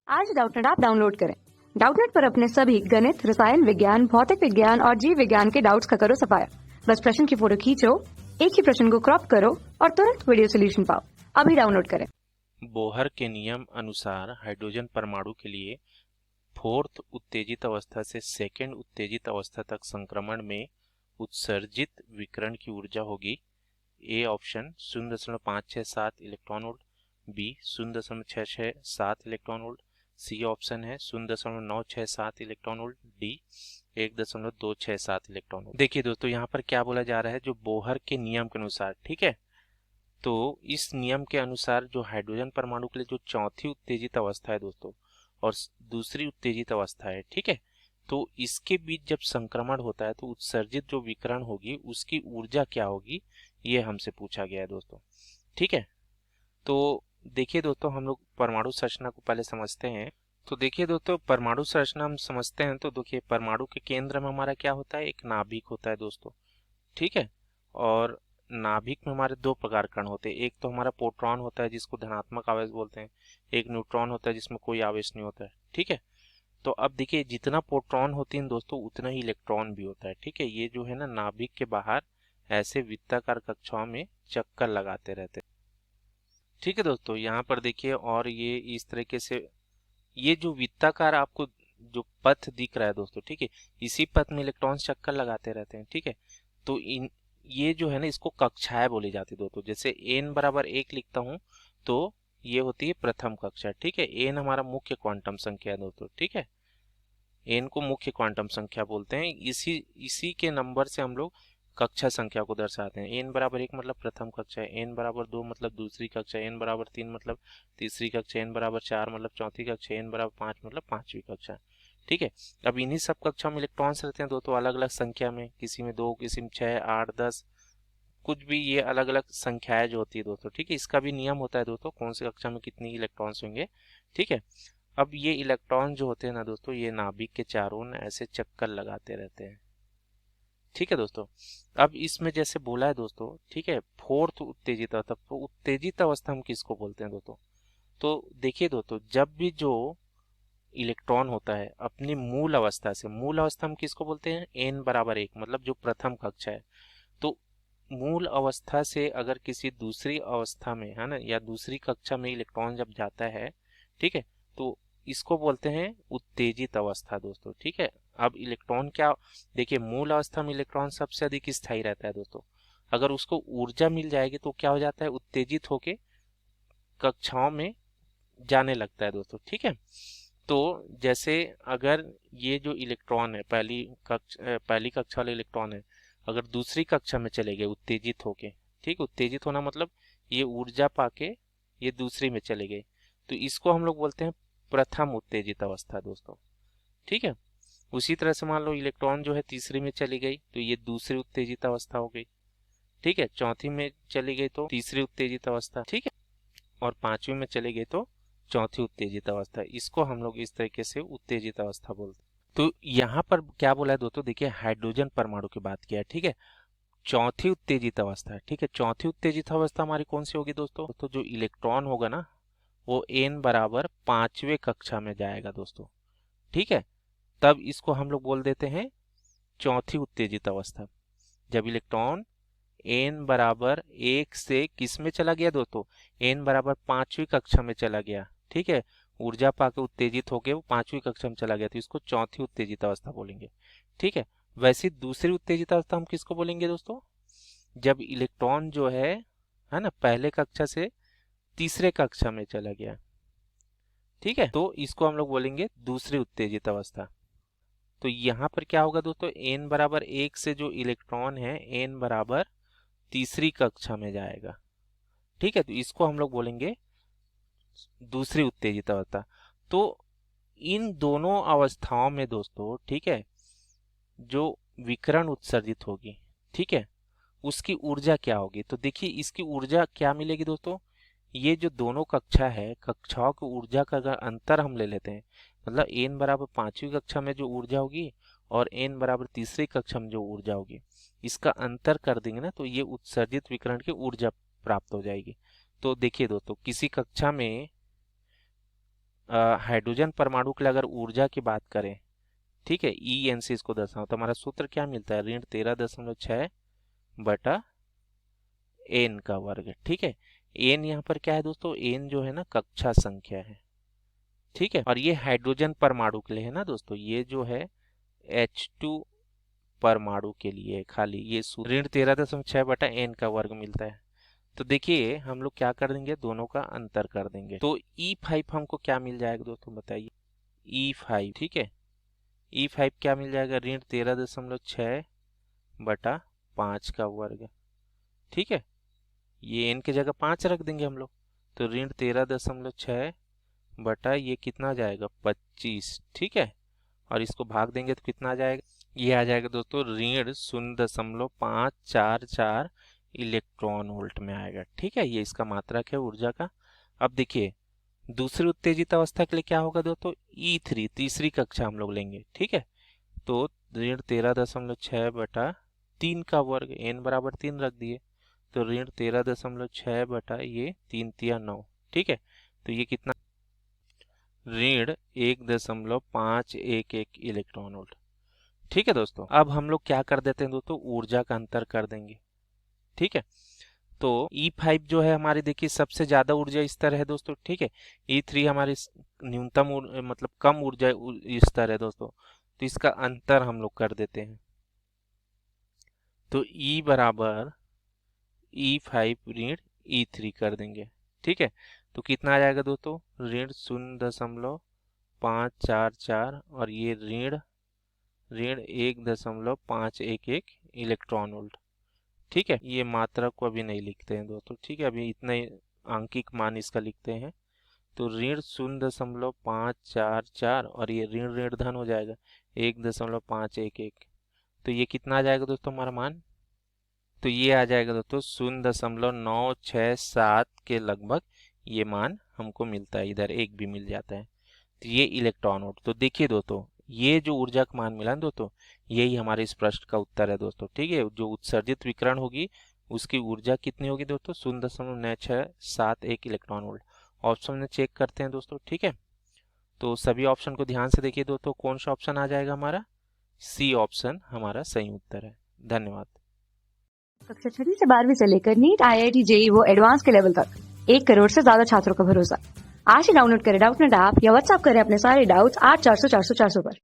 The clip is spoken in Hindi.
आज डाउटनेट ऐप डाउनलोड करें। डाउटनेट पर अपने सभी गणित, रसायन विज्ञान, भौतिक विज्ञान और जीव विज्ञान के डाउट्स का करो सफाया। बस प्रश्न की फोटो खींचो, एक ही प्रश्न को क्रॉप करो और तुरंत वीडियो सोल्यूशन पाओ। अभी डाउनलोड करें। बोहर के नियम अनुसार हाइड्रोजन परमाणु के लिए फोर्थ उत्तेजित अवस्था से सेकेंड उत्तेजित अवस्था तक संक्रमण में उत्सर्जित विकिरण की ऊर्जा होगी A option 0.567 electron volt, B 0.667 electron volt, C option है 0.967 electron volt, D 1.267 electron volt. देखिए दोस्तों, यहाँ पर क्या बोला जा रहा है, जो बोहर के नियम के अनुसार, ठीक है। तो इस नियम के अनुसार जो हाइड्रोजन परमाणु के लिए जो चौथी उत्तेजित अवस्था है दोस्तों और दूसरी उत्तेजित अवस्था है, ठीक है, तो इसके बीच जब संक्रमण होता है तो उत्सर्जित जो विकिरण होगी उसकी ऊर्जा क्या होगी, ये हमसे पूछा गया है दोस्तों, ठीक है। तो देखिए दोस्तों, हम लोग परमाणु संरचना को पहले समझते हैं। तो देखिए दोस्तों, परमाणु संरचना हम समझते हैं तो देखिए परमाणु के केंद्र में हमारा क्या होता है, एक नाभिक होता है दोस्तों, ठीक है। और नाभिक में हमारे दो प्रकार कण होते हैं, एक तो हमारा प्रोटॉन होता है जिसको धनात्मक आवेश बोलते हैं, एक न्यूट्रॉन होता है जिसमें कोई आवेश नहीं होता है, ठीक है। तो अब देखिए, जितना प्रोटॉन होती हैं दोस्तों उतना ही इलेक्ट्रॉन भी होता है, ठीक है। ये जो है ना, नाभिक के बाहर ऐसे वृत्ताकार कक्षाओं में चक्कर लगाते रहते हैं, ठीक है दोस्तों। यहाँ पर देखिए, और ये इस तरीके से ये जो वृत्ताकार आपको जो पथ दिख रहा है दोस्तों, ठीक है, इसी पथ में इलेक्ट्रॉन चक्कर लगाते रहते हैं, ठीक है। तो इन ये जो है ना, इसको कक्षाएं बोली जाती है दोस्तों। जैसे n बराबर 1 लिखता हूं तो ये होती है प्रथम कक्षा, ठीक है। n हमारा मुख्य क्वांटम संख्या है दोस्तों, ठीक है। n को मुख्य क्वांटम संख्या बोलते हैं। इसी के नंबर से हम लोग कक्षा संख्या को दर्शाते हैं। n बराबर 1 मतलब प्रथम कक्षा है, n बराबर 2 मतलब दूसरी कक्षा, n बराबर 3 मतलब तीसरी कक्षा, n बराबर 4 मतलब चौथी कक्षा, n बराबर 5 मतलब पांचवी कक्षा, ठीक है। अब इन्हीं सब कक्षा में इलेक्ट्रॉन्स रहते हैं दोस्तों, अलग अलग संख्या में, किसी में 2, किसी में 6, 8, 10, कुछ भी, ये अलग अलग संख्याएं जो होती है दोस्तों, ठीक है। इसका भी नियम होता है दोस्तों, कौन सी कक्षा में कितनी इलेक्ट्रॉन्स होंगे, ठीक है। अब ये इलेक्ट्रॉन जो होते हैं ना दोस्तों, ये नाभिक के चारों ओर ऐसे चक्कर लगाते रहते हैं, ठीक है दोस्तों। अब इसमें जैसे बोला है दोस्तों, ठीक है, फोर्थ उत्तेजित अवस्था, तो उत्तेजित अवस्था हम किसको बोलते हैं दोस्तों। तो देखिए दोस्तों, जब भी जो इलेक्ट्रॉन होता है अपनी मूल अवस्था से, मूल अवस्था हम किसको बोलते हैं, n बराबर 1 मतलब जो प्रथम कक्षा है, तो मूल अवस्था से अगर किसी दूसरी अवस्था में, है ना, या दूसरी कक्षा में इलेक्ट्रॉन जब जाता है, ठीक है, तो इसको बोलते हैं उत्तेजित अवस्था दोस्तों, ठीक है। अब इलेक्ट्रॉन क्या, देखिए मूल अवस्था में इलेक्ट्रॉन सबसे अधिक स्थायी रहता है दोस्तों। अगर उसको ऊर्जा मिल जाएगी तो क्या हो जाता है, उत्तेजित होके कक्षाओं में जाने लगता है दोस्तों, ठीक है। तो जैसे अगर ये जो इलेक्ट्रॉन है, पहली कक्षा वाले इलेक्ट्रॉन है, अगर दूसरी कक्षा में चले गए उत्तेजित होके, ठीक, उत्तेजित होना मतलब ये ऊर्जा पाके ये दूसरी में चले गए, तो इसको हम लोग बोलते हैं प्रथम उत्तेजित अवस्था दोस्तों, ठीक है। उसी तरह से मान लो इलेक्ट्रॉन जो है तीसरी में चली गई तो ये दूसरी उत्तेजित अवस्था हो गई, ठीक है। चौथी में चली गई तो तीसरी उत्तेजित अवस्था, ठीक है। और पांचवी में चली गई तो चौथी उत्तेजित अवस्था, इसको हम लोग इस तरीके से उत्तेजित अवस्था बोलते हैं। तो यहाँ पर क्या बोला है दोस्तों, देखिए हाइड्रोजन परमाणु की बात किया है, ठीक है। चौथी उत्तेजित अवस्था है, ठीक है। चौथी उत्तेजित अवस्था हमारी कौन सी होगी दोस्तों, तो जो इलेक्ट्रॉन होगा ना वो n बराबर पांचवे कक्षा में जाएगा दोस्तों, ठीक है। तब इसको हम लोग बोल देते हैं चौथी उत्तेजित अवस्था। जब इलेक्ट्रॉन n बराबर 1 से किस में चला गया दोस्तों, n बराबर पांचवी कक्षा में चला गया, ठीक है। ऊर्जा पाके उत्तेजित होके वो पांचवी कक्षा में चला गया, तो इसको चौथी उत्तेजित अवस्था बोलेंगे, ठीक है। वैसे दूसरी उत्तेजित अवस्था हम किसको बोलेंगे दोस्तों, जब इलेक्ट्रॉन जो है ना, पहले कक्षा से तीसरे कक्षा में चला गया, ठीक है, तो इसको हम लोग बोलेंगे दूसरी उत्तेजित अवस्था। तो यहाँ पर क्या होगा दोस्तों, n बराबर 1 से जो इलेक्ट्रॉन है n बराबर तीसरी कक्षा में जाएगा, ठीक है, तो इसको हम लोग बोलेंगे दूसरी उत्तेजित अवस्था। तो इन दोनों अवस्थाओं में दोस्तों, ठीक है, जो विकिरण उत्सर्जित होगी, ठीक है, उसकी ऊर्जा क्या होगी, तो देखिए इसकी ऊर्जा क्या मिलेगी दोस्तों। ये जो दोनों कक्षा है, कक्षाओं की ऊर्जा का अगर अंतर हम ले लेते हैं, मतलब n बराबर पांचवी कक्षा में जो ऊर्जा होगी और n बराबर तीसरी कक्षा में जो ऊर्जा होगी, इसका अंतर कर देंगे ना, तो ये उत्सर्जित विकिरण की ऊर्जा प्राप्त हो जाएगी। तो देखिए दोस्तों, किसी कक्षा में हाइड्रोजन परमाणु के लिए अगर ऊर्जा की बात करें, ठीक है, ई एन से इसको दर्शाओ, तो हमारा सूत्र क्या मिलता है, ऋण 13.6 बटा एन का वर्ग। ठीक है, एन यहाँ पर क्या है दोस्तों, एन जो है ना कक्षा संख्या है। ठीक है, और ये हाइड्रोजन परमाणु के लिए है ना दोस्तों, ये जो है H2 परमाणु के लिए खाली ये ऋण 13.6 बटा एन का वर्ग मिलता है। तो देखिए हम लोग क्या कर देंगे, दोनों का अंतर कर देंगे, तो E5 हमको क्या मिल जाएगा दोस्तों बताइए, E5, ठीक है, E5 क्या मिल जाएगा, ऋण 13.6 बटा 5 का वर्ग। ठीक है, ये n की जगह 5 रख देंगे हम लोग, तो ऋण 13.6 बटा ये कितना जाएगा 25। ठीक है, और इसको भाग देंगे तो कितना आ जाएगा, ये आ जाएगा दोस्तों ऋण 0.544 इलेक्ट्रॉन वोल्ट में आएगा। ठीक है, ये इसका मात्रक है ऊर्जा का। अब देखिए दूसरी उत्तेजित अवस्था के लिए क्या होगा दोस्तों, E3 तीसरी कक्षा हम लोग लेंगे। ठीक है, तो ऋण 13.6 बटा 3 का वर्ग, n बराबर 3 रख दिए, तो ऋण 13.6 बटा ये 3 तिया 9। ठीक है, तो ये कितना, ऋण 1.511 इलेक्ट्रॉन वोल्ट। ठीक है दोस्तों, अब हम लोग क्या कर देते हैं दोस्तों, ऊर्जा का अंतर कर देंगे। ठीक है, तो E5 जो है हमारी देखिए सबसे ज्यादा ऊर्जा स्तर है दोस्तों। ठीक है, E3 हमारी न्यूनतम मतलब कम ऊर्जा स्तर है दोस्तों, तो इसका अंतर हम लोग कर देते हैं, तो E बराबर E5 ऋण E3 कर देंगे। ठीक है, तो कितना आ जाएगा दोस्तों, ऋण 0.544 और ये ऋण 1.511 इलेक्ट्रॉन वोल्ट। ठीक है, ये मात्रा को अभी नहीं लिखते हैं दोस्तों। ठीक है, अभी इतना ही आंकिक मान इसका लिखते हैं, तो ऋण 0.544 और ये ऋण ऋण धन हो जाएगा 1.511, तो ये कितना आ जाएगा दोस्तों हमारा मान, तो ये आ जाएगा दोस्तों 0.967 के लगभग ये मान हमको मिलता है, इधर एक भी मिल जाता है, तो ये इलेक्ट्रॉन वोल्ट। तो देखिए दोस्तों ये जो ऊर्जा का मान मिला दोस्तों, यही हमारे इस प्रश्न का उत्तर है दोस्तों। ठीक है, जो उत्सर्जित विकिरण होगी उसकी ऊर्जा कितनी होगी दोस्तों, 0.967 इलेक्ट्रॉन वोल्ट। ऑप्शन में चेक करते हैं दोस्तों। ठीक है, तो सभी ऑप्शन को ध्यान से देखिए दोस्तों, कौन सा ऑप्शन आ जाएगा हमारा, सी ऑप्शन हमारा सही उत्तर है। धन्यवाद। कक्षा 6 से 12वीं से लेकर नीट, IIT, JEE वो एडवांस के लेवल तक 1 करोड़ से ज्यादा छात्रों का भरोसा। आज ही डाउनलोड करें डाउटनेट ऐप या व्हाट्सएप करें अपने सारे डाउट्स 8400 400 400 पर।